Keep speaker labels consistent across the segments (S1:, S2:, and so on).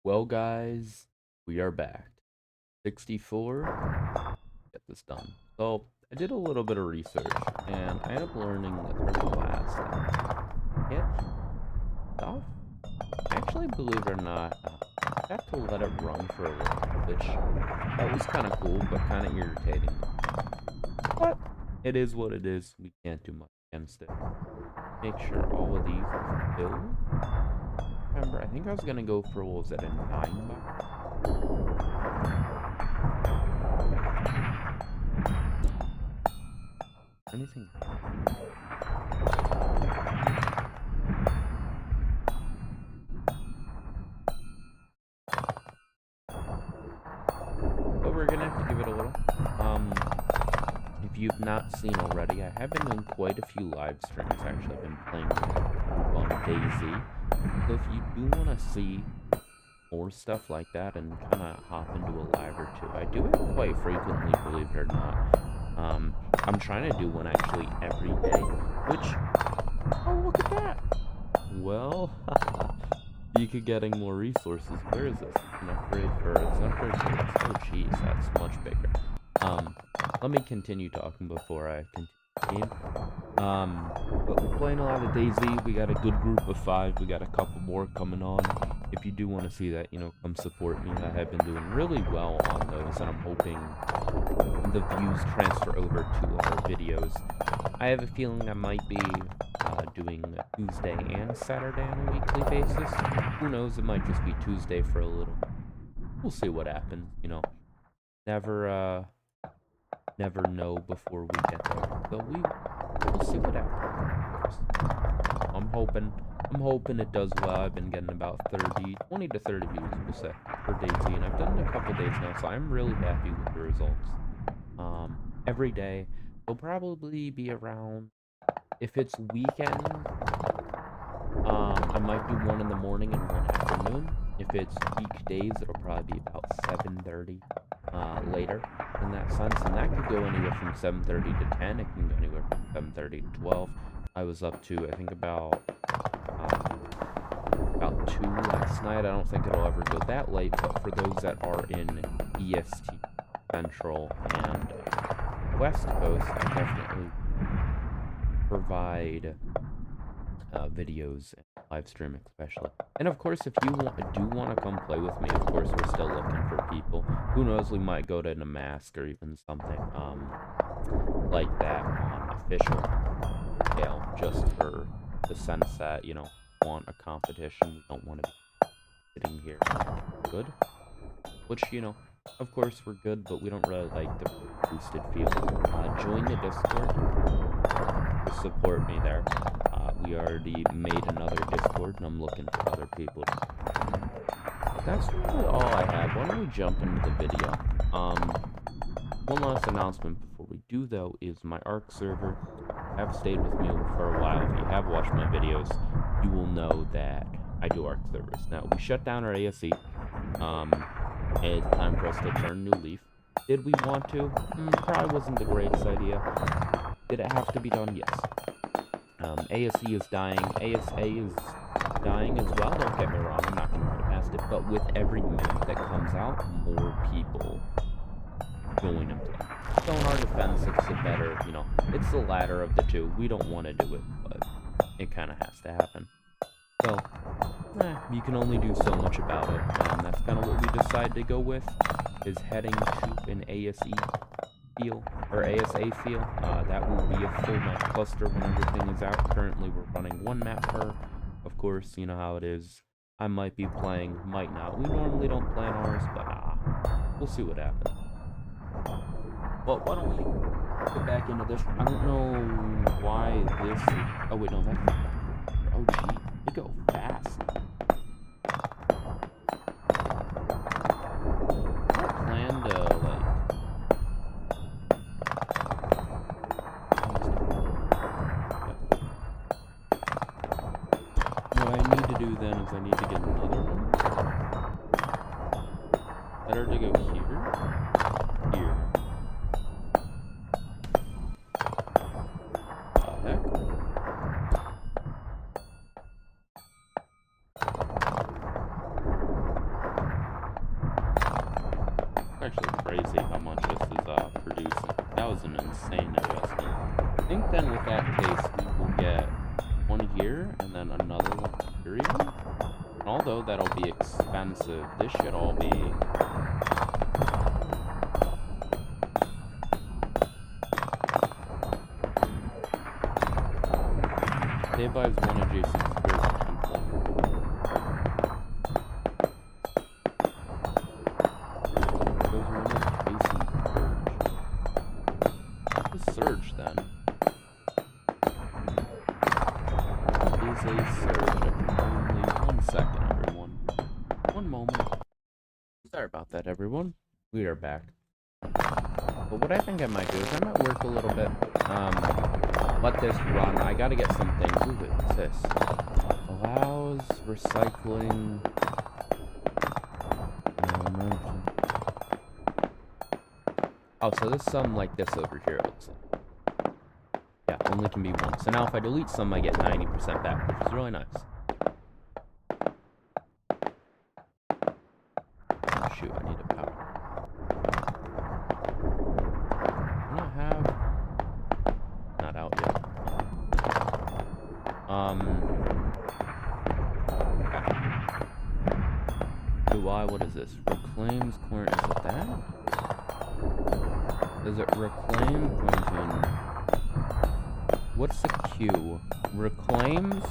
S1: Well, guys, we are back. 64. Get this done. So, I did a little bit of research, and I ended up learning the third class that hit stuff. Actually, believe it or not, I have to let it run for a little, which that was kind of cool, but kind of irritating. But it is what it is. We can't do much against it. Make sure all of these are filled. Remember, I think I was gonna go for, what was it, a 9 box? Anything? But we're gonna have to give it a little. If you've not seen already, I have been doing quite a few live streams. Actually, I've been playing on DayZ. So if you do want to see more stuff like that and kind of hop into a live or two, I do it quite frequently, believe it or not. I'm trying to do one actually every day, which, oh, look at that. Well, you could getting more resources. Where is this? An upgrade for, it's an upgrade for this. Oh, jeez, that's much bigger. Let me continue talking before I continue. But we're playing a lot of DayZ. We got a good group of 5. We got a couple more coming on. If you do want to see that, come support me. I have been doing really well on those, and I'm hoping the views transfer over to our videos. I have a feeling I might be doing Tuesday and Saturday on a weekly basis. Who knows? It might just be Tuesday for a little. We'll see what happens. Never know before we get there. So we'll see what happens. I'm hoping it does well. I've been getting about 20 to 30 views, we'll say, for DayZ, and I've done it a couple days now, so I'm really happy with the results. Every day, will probably be around, if it's weekend, I might do one in the morning and one afternoon. If it's weekdays, it'll probably be about 7:30 later in that sense, and that could go anywhere from 7:30 to 10. It can go anywhere from 7:30 to 12. I was up to, I think, about 2 last night. I don't think it'll ever go that late, but for those that are in EST, Central, and West Coast, I definitely provide videos and live stream especially. And of course, if you do want to come play with me, of course, we're still looking for people. Who knows, we might go to Namask or even something like that on official scale, just for the sense that, want a competition. We don't want to be sitting here good. Which, of course we're good, but we don't really like the boosted feel. Join the Discord to support me there. We already made another Discord, and I'm looking for other people. But that's really all I have. Why don't we jump into the video? One last announcement before we do, though, is my ARK server. Have stayed with me for a while. If you have watched my videos, you will know that I do ARK servers. Now, we shut down our ASE. It's time for us to turn new leaf. Did we want to? Probably wasn't the greatest idea. Did it have to be done? Yes. ASE is dying. ASA is dying as well. Don't get me wrong. I'm not going to put it past it. But with every map that comes out, more people join and play. So in our defense, it's the better, it's the latter of the two. We don't want to do it, but it kind of has to happen. So, you can only do so much about it, and that's kind of what we decided to go with, is heading to an ASE feel, or ASA feel. That will be a full map cluster when everything is out. Currently, we're running 1 map per. Of course, you know how it is. I might be playing, might not. We normally don't plan ours, but we'll see what happens. Well, why don't we get back into this? I don't know why this is... Oh, wait, no, that's... Oh, gee, they go fast. I plan to, what I need to do then is I need to get another one. Better to go here. Here. Heck? actually crazy how much this is producing. That was an insane investment. I think then with that case, we will get one here and then another one here even. And although that'll be expensive, this should all be... Save lives one adjacent square temple. There's one adjacent surge. What's a surge then? Is a surge. Only 1 second, everyone. One moment. Sorry about that, everyone. We are back. But what I think I might do is I might work a little bit. Let this run. I gotta get some things. Ooh, what's this? Allows recycling. Oh, so there's some like this over here, it looks like. Yeah, only can be one. So now if I delete some, I get 90% back, which is really nice. Oh, shoot, I need a power. I don't have... Not out yet. Okay. UI, what is this? Reclaims corn. Is it that? Does it reclaim Quentin? What's the Q? Reclaims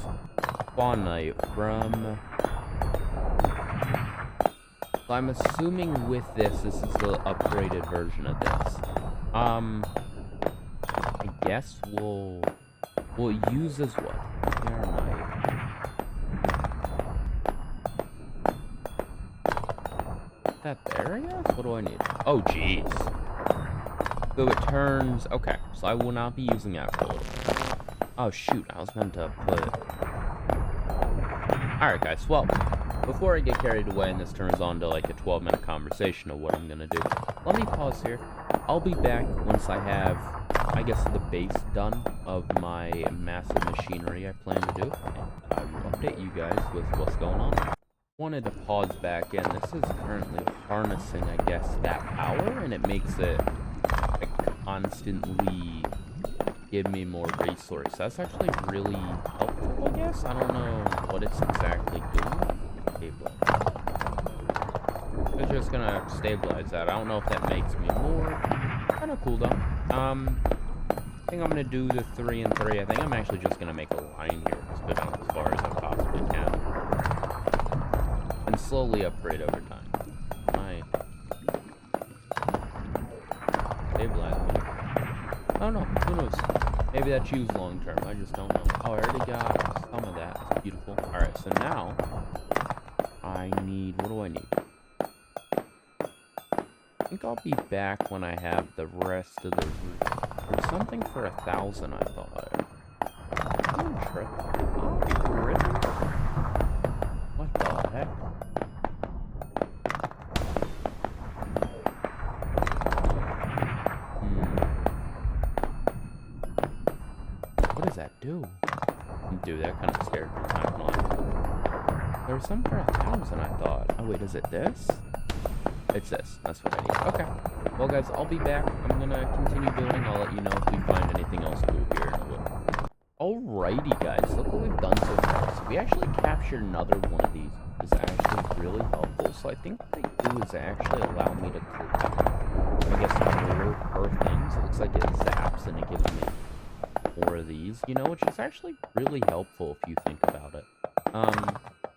S1: Faunite from... So I'm assuming with this is the upgraded version of this. I guess we'll use as what? Fahrenheit. Is that there, I guess? What do I need? Oh, jeez. So it turns... Okay, so I will not be using that for a little bit. Oh, shoot. I was meant to put... Alright, guys. Well, before I get carried away and this turns on to like a 12-minute conversation of what I'm going to do, let me pause here. I'll be back once I have, I guess, the base done of my massive machinery I plan to do. And I will update you guys with what's going on. Wanted to pause back in. This is currently harnessing, I guess, that power, and it makes it like, constantly give me more resource. That's actually really helpful, I guess. I don't know what it's exactly doing. It's just gonna stabilize that. I don't know if that makes me more. Kind of cool though. I think I'm gonna do the 3 and 3. I think I'm actually just gonna make a line here, just go down as far as I possibly can, and slowly upgrade over time. My stabilize me. Oh no, who knows? Maybe that's used long term. I just don't know. Oh, I already got some of that. That's beautiful. All right, so now I need. What do I need? I think I'll be back when I have the rest of the roof. There's something for 1,000, I thought. I'm tripping. Oh, really? What the heck? What does that do? Dude, that kind of scared me. Not gonna lie. There was some for 1,000, I thought. Oh, wait, is it this? It's this. That's what I need. Okay. Well, guys, I'll be back. I'm gonna continue building. I'll let you know if we find anything else cool here in a little. Alrighty, guys. Look what we've done so far. So we actually captured another one of these. It's actually really helpful. So I think what they do is actually allow me to collect, I guess, more per things. It looks like it zaps and it gives me more of these, you know, which is actually really helpful if you think about it.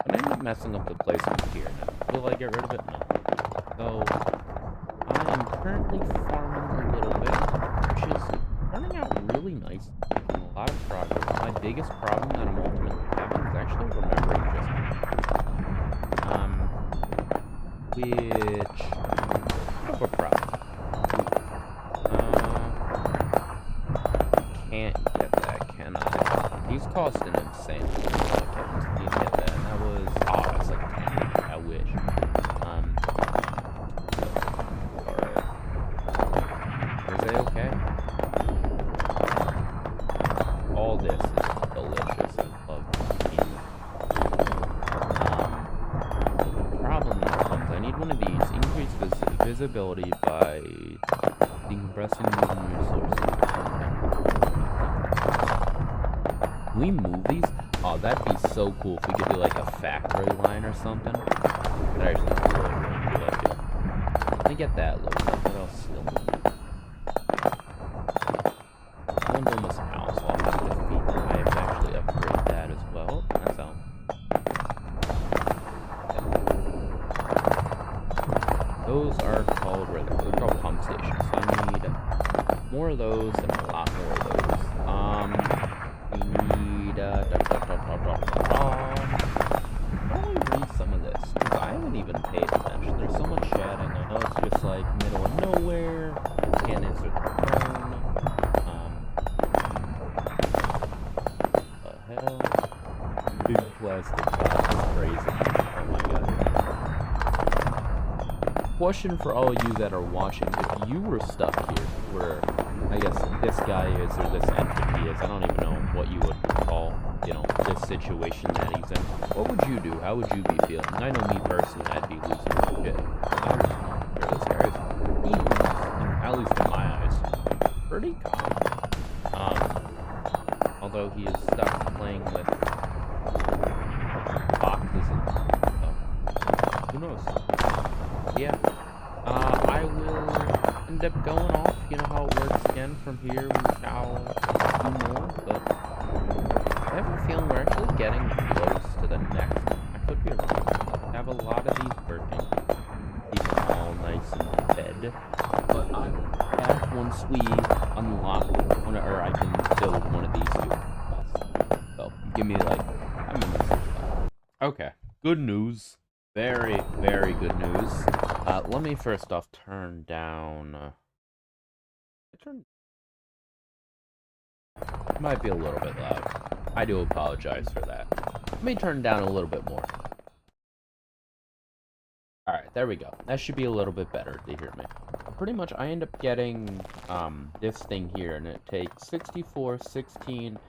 S1: But I end up messing up the placement here now. Will I get rid of it? No. So, I am currently farming a little bit, which is turning out really nice, making a lot of progress. My biggest problem that I'm ultimately having is actually remembering just which, what of a problem? Can't get that, can I? These cost an insane amount. I can't get that, and that was, oh, that's like 10, I wish. Okay. All this is delicious. I love eating it. The problem that comes, I need one of these. Increase visibility by decompressing moving resources. Can we move these? Oh, that'd be so cool if we could do like a factory line or something. That'd actually be really, really cool, I feel. Let me get that loaded up. What else still need? One's almost out, so I'll have to defeat them. I have to actually upgrade that as well. That's out. Those are called, they're called pump stations. So I need more of those and a lot more of those. We need, how do we read some of this? Because I haven't even paid attention. There's so much chatting. I know it's just like middle of nowhere. Can't answer the phone. What the hell? Big plastic box is crazy. Oh my god. Question for all of you that are watching: if you were stuck here, where I guess this guy is or this entity is, I don't even know what you would call, you know, this situation that he's in, what would you do? How would you be feeling? I know me personally, I'd be losing my shit. I don't know where this guy is. At least in my eyes, pretty calm. Although he is stuck playing with boxes and stuff. Who knows? Yeah. I will end up going off. You know how it works again. From here, we shall do more. But I have a feeling we're actually getting close to the next one. I could be wrong. I have a lot of these working. Keep them all nice and fed. But I have, once we unlock one, or I can build one of these two. So, give me like 5 minutes. Okay. Good news. Very, very good news. Let me first off turn down... It might be a little bit loud. I do apologize for that. Let me turn down a little bit more. Alright, there we go. That should be a little bit better to hear me. Pretty much, I end up getting this thing here, and it takes 64, 16,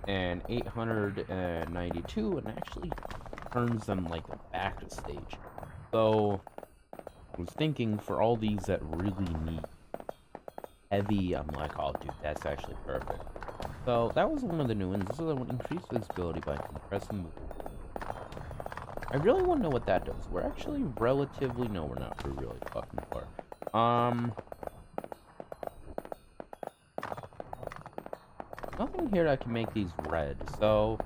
S1: and 892, and actually turns them like back a stage. So I was thinking for all these that really need heavy, I'm like, oh dude, that's actually perfect. So that was one of the new ones. This other one, increased visibility by compressing movement. I really want to know what that does. We're actually relatively, no, we're not. We're really fucking far. Nothing here that can make these red. So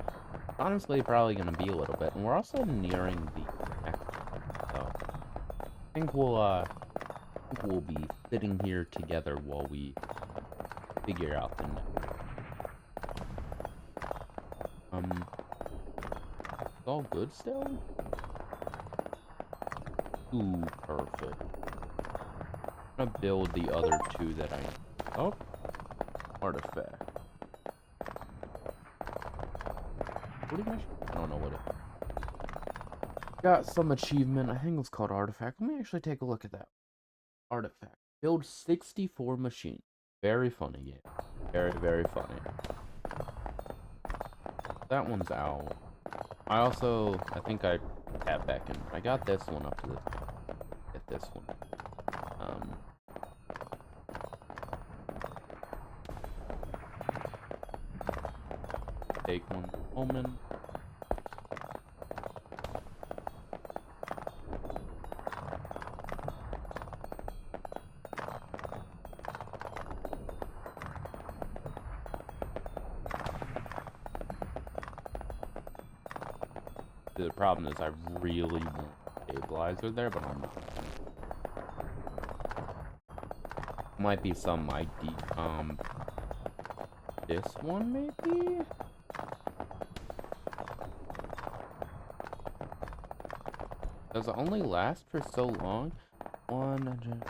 S1: honestly, probably gonna be a little bit. And we're also nearing the next one. So I think we'll be sitting here together while we figure out the next. It's all good still? Ooh, perfect. I'm gonna build the other two that I... Oh! Artifact. What did I don't know what it... Got some achievement. I think it was called Artifact. Let me actually take a look at that. Artifact. Build 64 machines. Very funny game. Very, very funny. That one's out. I think I tap back in. I got this one up to this. Get this one. Take one moment. The problem is I really want stabilizer there, but I'm not. Might be some ID. This one maybe? Does it only last for so long? 100.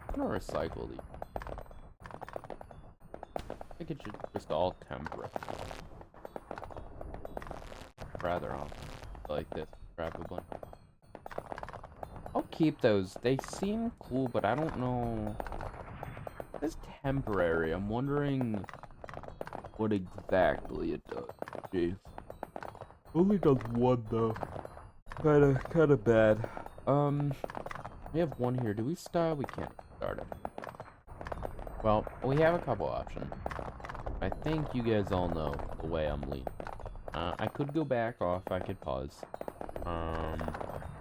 S1: I'm gonna recycle these. I think it should just all temperate. Rather on like this, probably. I'll keep those. They seem cool, but I don't know. It's temporary. I'm wondering what exactly it does. Jeez. Only does one though. Kinda bad. We have one here. Do we start? We can't start it. Well, we have a couple options. I think you guys all know the way I'm leaning. I could go back off, I could pause.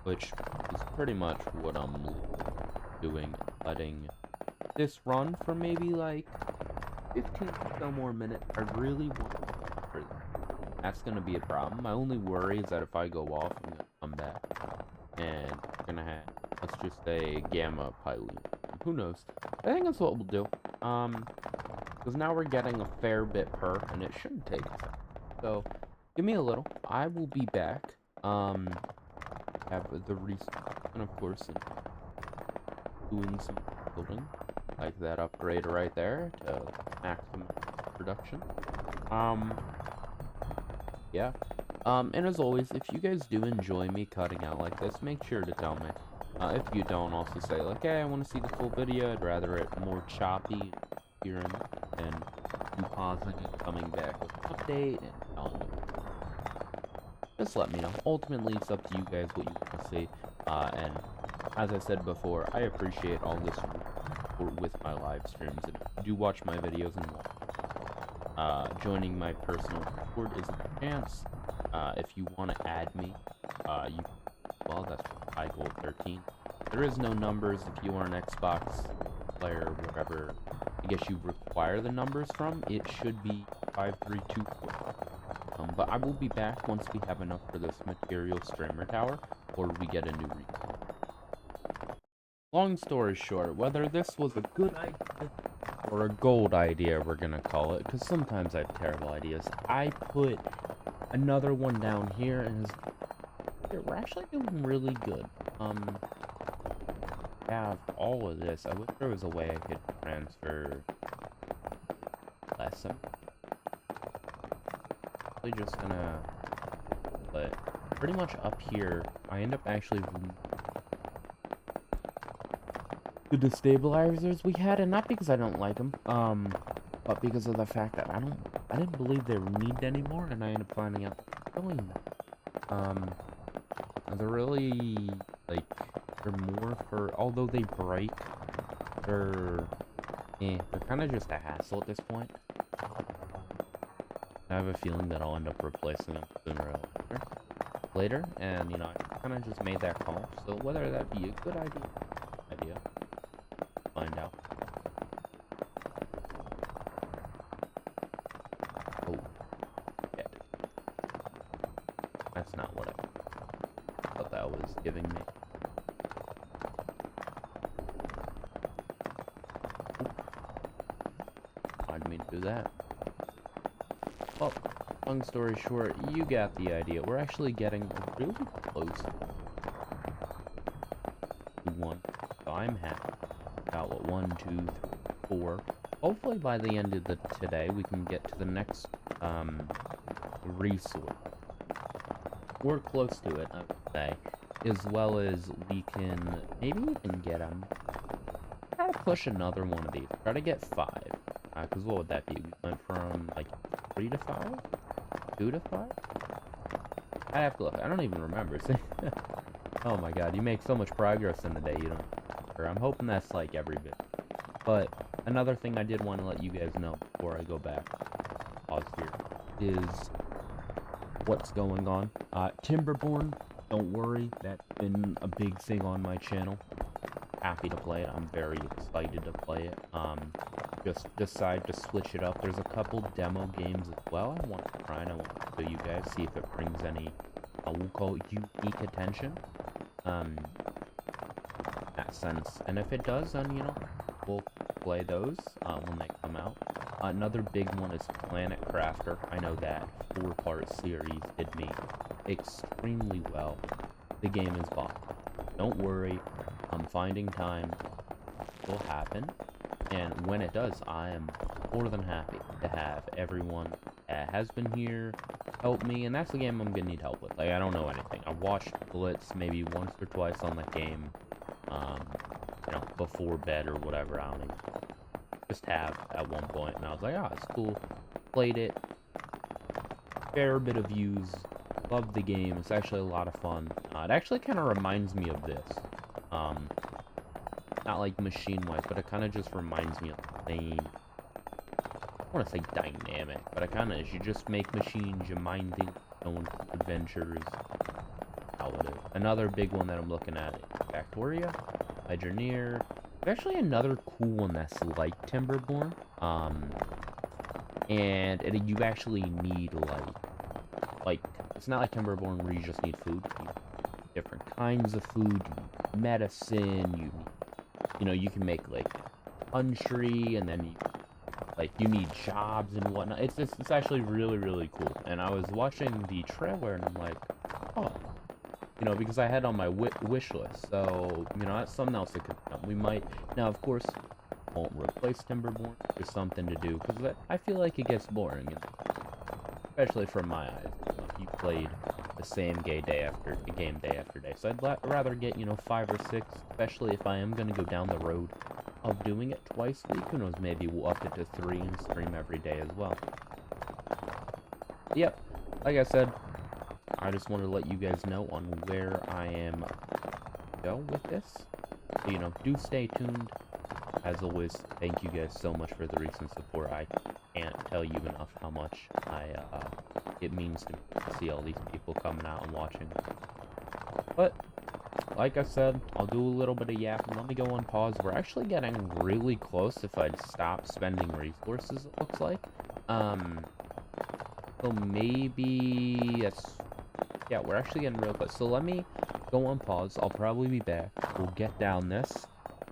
S1: Which is pretty much what I'm doing, letting this run for maybe like 15 or so more minutes. I really want for that. That's gonna be a problem. My only worry is that if I go off, I'm gonna come back and we're gonna have, let's just say, gamma Pylean. Who knows? I think that's what we'll do. Because now we're getting a fair bit per, and it shouldn't take us. So, give me a little. I will be back. Have the and of course, doing some building, like that upgrade right there to maximum production. Yeah. And as always, if you guys do enjoy me cutting out like this, make sure to tell me. If you don't, also say like, hey, I want to see the full video. I'd rather it more choppy here and you pausing and coming back with an update and telling me. Just let me know. Ultimately, it's up to you guys what you want to see. And as I said before, I appreciate all this support with my live streams. And if you do watch my videos and joining my personal Discord is a chance. If you want to add me, well, that's iGold13. There is no numbers if you are an Xbox player, whatever. I guess you require the numbers from. It should be 5324. But I will be back once we have enough for this material streamer tower, or we get a new resource. Long story short, whether this was a good idea or a gold idea, we're gonna call it, because sometimes I have terrible ideas. I put another one down here, and we're actually doing really good. Have all of this. I wish there was a way I could transfer less. Just gonna put pretty much up here. I end up actually the destabilizers we had, and not because I don't like them, but because of the fact that I didn't believe they were needed anymore, and I ended up finding out they're really like they're more for, although they break, they're kind of just a hassle at this point. I have a feeling that I'll end up replacing them sooner or later, and you know, I kind of just made that call. So whether that be a good idea, find out. Oh, dead. That's not what I thought that was giving me. I didn't mean to do that. Well, long story short, you got the idea. We're actually getting really close to one. So I'm happy. Got what, 1, 2, 3, 4. Hopefully by the end of today, we can get to the next resource. We're close to it, I would say. As well as we can, maybe we can get them. Try to push another one of these. Try to get 5. Because what would that be? We went from like 3 to 5? 2 to 5? I have to look. I don't even remember. Oh my god, you make so much progress in the day, you don't remember. I'm hoping that's like every bit. But another thing I did want to let you guys know before I go back, pause here, is what's going on. Timberborn, don't worry, that's been a big thing on my channel. Happy to play it. I'm very excited to play it. Just decide to switch it up. There's a couple demo games as well I want to try, and I want to show you guys, see if it brings any, we'll call it unique attention. That sense. And if it does, then, you know, we'll play those when they come out. Another big one is Planet Crafter. I know that 4-part series did me extremely well. The game is bought. Don't worry. I'm finding time. It will happen. And when it does, I am more than happy to have everyone that has been here help me. And that's the game I'm going to need help with. Like, I don't know anything. I watched Blitz maybe once or twice on that game. You know, before bed or whatever. I don't even just have at one point. And I was like, ah, it's cool. Played it. Fair bit of views. Love the game. It's actually a lot of fun. It actually kind of reminds me of this. Not like machine-wise, but it kind of just reminds me of the same. I want to say dynamic, but it kind of is. You just make machines, you mine things, go on adventures. How it is. Another big one that I'm looking at is Factoria, Engineer. There's actually another cool one that's like Timberborn. And you actually need like it's not like Timberborn where you just need food. You need different kinds of food, you need medicine, you know, you can make like country, and then you need jobs and whatnot. It's actually really, really cool. And I was watching the trailer and I'm like, oh, you know, because I had on my wish list. So, you know, that's something else that could come. We might now, of course, won't replace Timberborn. There's something to do because I feel like it gets boring, especially from my eyes. You know, if you played the same game day after day, so I'd rather get, you know, 5 or 6, especially if I am gonna go down the road of doing it twice a week. Who knows, maybe we'll up it to 3 and stream every day as well. Yep, like I said, I just wanted to let you guys know on where I am go with this. So, you know, do stay tuned. As always, thank you guys so much for the recent support. I can't tell you enough how much it means to me to see all these people coming out and watching. But like I said, I'll do a little bit of yapping. Let me go on pause. We're actually getting really close if I'd stop spending resources, it looks like. So maybe yeah, we're actually getting real close. So let me go on pause. I'll probably be back. We'll get down this.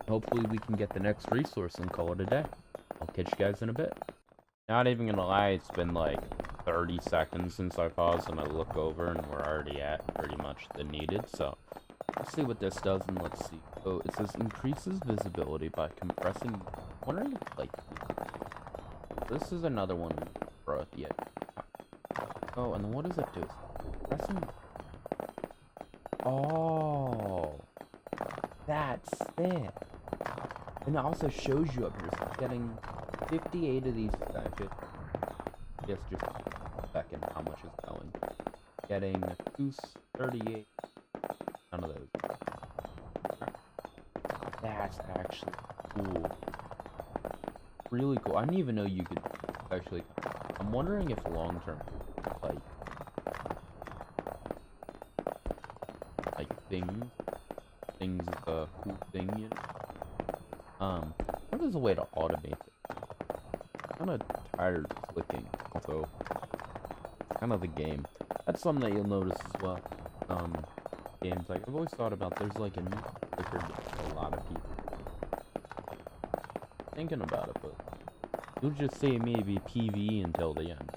S1: Hopefully we can get the next resource and call it a day. I'll catch you guys in a bit. Not even gonna lie, it's been like 30 seconds since I paused and I look over and we're already at pretty much the needed. So let's see what this does, and let's see. So it says increases visibility by compressing. I'm wondering if like this is another one for the edge. Oh, and then what does it do? Pressing. Oh, that's it. And it also shows you up here. So getting 58 of these. Yes, just a second. How much is going? Getting 238. None of those. That's actually cool. Really cool. I didn't even know you could actually. I'm wondering if long term, like things is a cool thing, you know? What is a way to automate it? I'm kind of tired of clicking, so kind of the game. That's something that you'll notice as well. Games like I've always thought about. There's like a new clicker game for a lot of people. Thinking about it, but you'll just see maybe PvE until the end.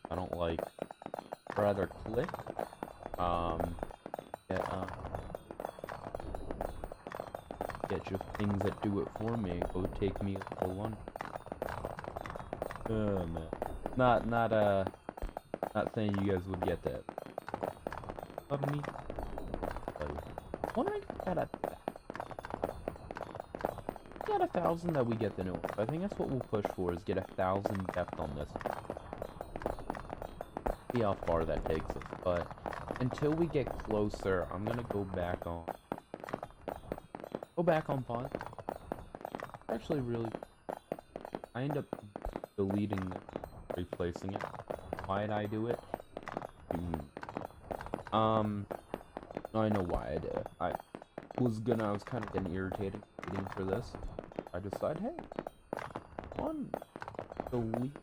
S1: I don't like. Rather click. Get you things that do it for me. Go take me for lunch. Oh man, not saying you guys would get that. Love me. Wondering if got 1,000 that we get the new one. I think that's what we'll push for, is get 1,000 depth on this. See how far that takes us. But until we get closer, I'm gonna go back on pause. Actually, really, I end up deleting it, replacing it. Why'd I do it? I know why I did it. I was kind of getting irritated waiting for this. I decided, hey, delete.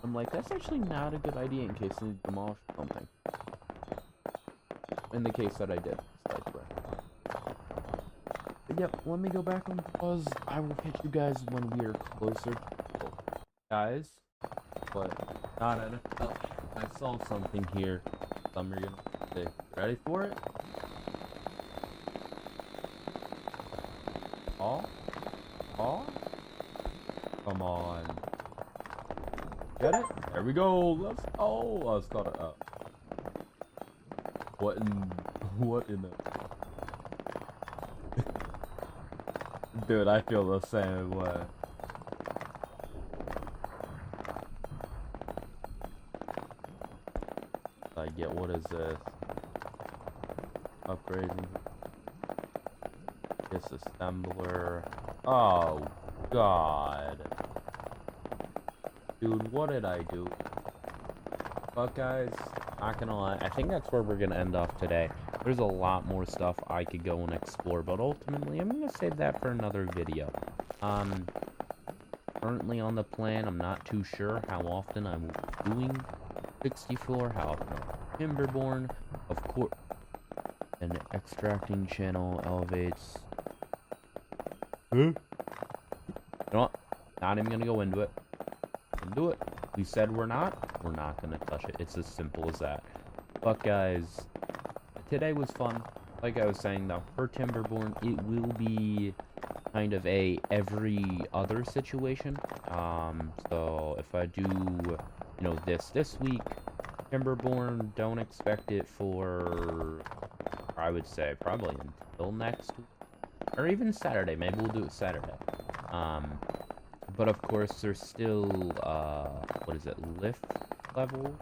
S1: I'm like, that's actually not a good idea in case I need to demolish something. In the case that I did. But yep, let me go back on pause. I will catch you guys when we are closer. Guys, but not at it. Oh, I saw something here. Some are gonna say, ready for it? Oh, come on. Get it? There we go. Let's go. Let's got it up. What in the dude, I feel the same way. is this? Upgrading. Disassembler. Oh, God. Dude, what did I do? But guys, not gonna lie, I think that's where we're gonna end off today. There's a lot more stuff I could go and explore, but ultimately, I'm gonna save that for another video. Currently on the plan, I'm not too sure how often I'm doing 64, how often I'm Timberborn, of course, an extracting channel elevates. You know what? Not even gonna go into it. Do it. We said we're not gonna touch it. It's as simple as that. But guys, today was fun. Like I was saying though, for Timberborn, it will be kind of a every other situation. So if I do, you know, this week, Timberborn, don't expect it for, I would say, probably until next week. Or even Saturday. Maybe we'll do it Saturday. But of course, there's still, what is it, lift level?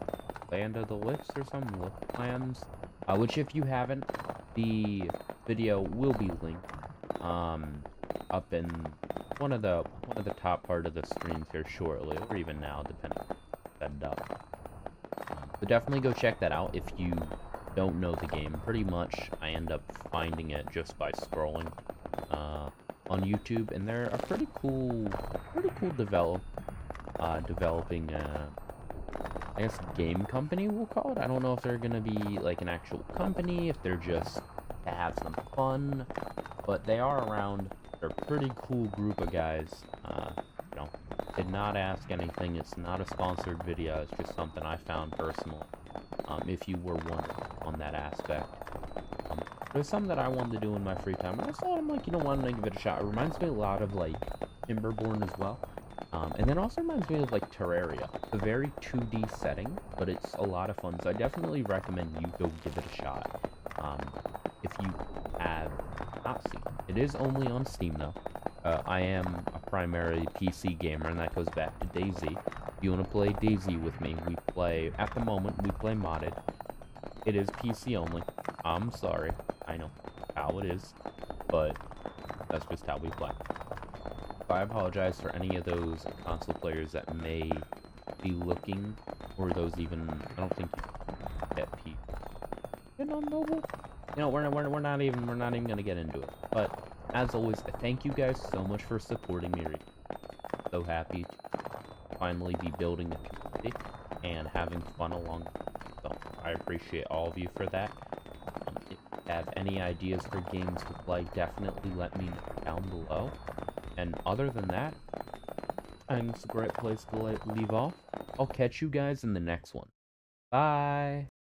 S1: Land of the Lifts or something? Lift plans? Which if you haven't, the video will be linked, up in one of the top part of the screens here shortly, or even now, depending on set it up. But definitely go check that out if you don't know the game. Pretty much, I end up finding it just by scrolling, on YouTube, and they're a pretty cool developing, I guess game company, we'll call it. I don't know if they're gonna be like an actual company, if they're just to have some fun, but they are around. They're a pretty cool group of guys. You know, did not ask anything. It's not a sponsored video. It's just something I found personal. If you were wondering on that aspect. There's something that I wanted to do in my free time. And I thought, I'm like, you know what, I'm gonna give it a shot. It reminds me a lot of, like, Timberborn as well. And then also reminds me of, like, Terraria. It's a very 2D setting, but it's a lot of fun. So I definitely recommend you go give it a shot. If you have not seen it. It is only on Steam, though. I am a primary PC gamer, and that goes back to DayZ. If you want to play DayZ with me, we play, at the moment, we play modded. It is PC only. I'm sorry. I know how it is, but that's just how we play. So I apologize for any of those console players that may be looking, or those even, I don't think you get people. On mobile? You know, we're not even gonna get into it. But as always, thank you guys so much for supporting me. So happy to finally be building a community and having fun along. So I appreciate all of you for that. If you have any ideas for games to play, definitely let me know down below. And other than that, I think it's a great place to leave off. I'll catch you guys in the next one. Bye!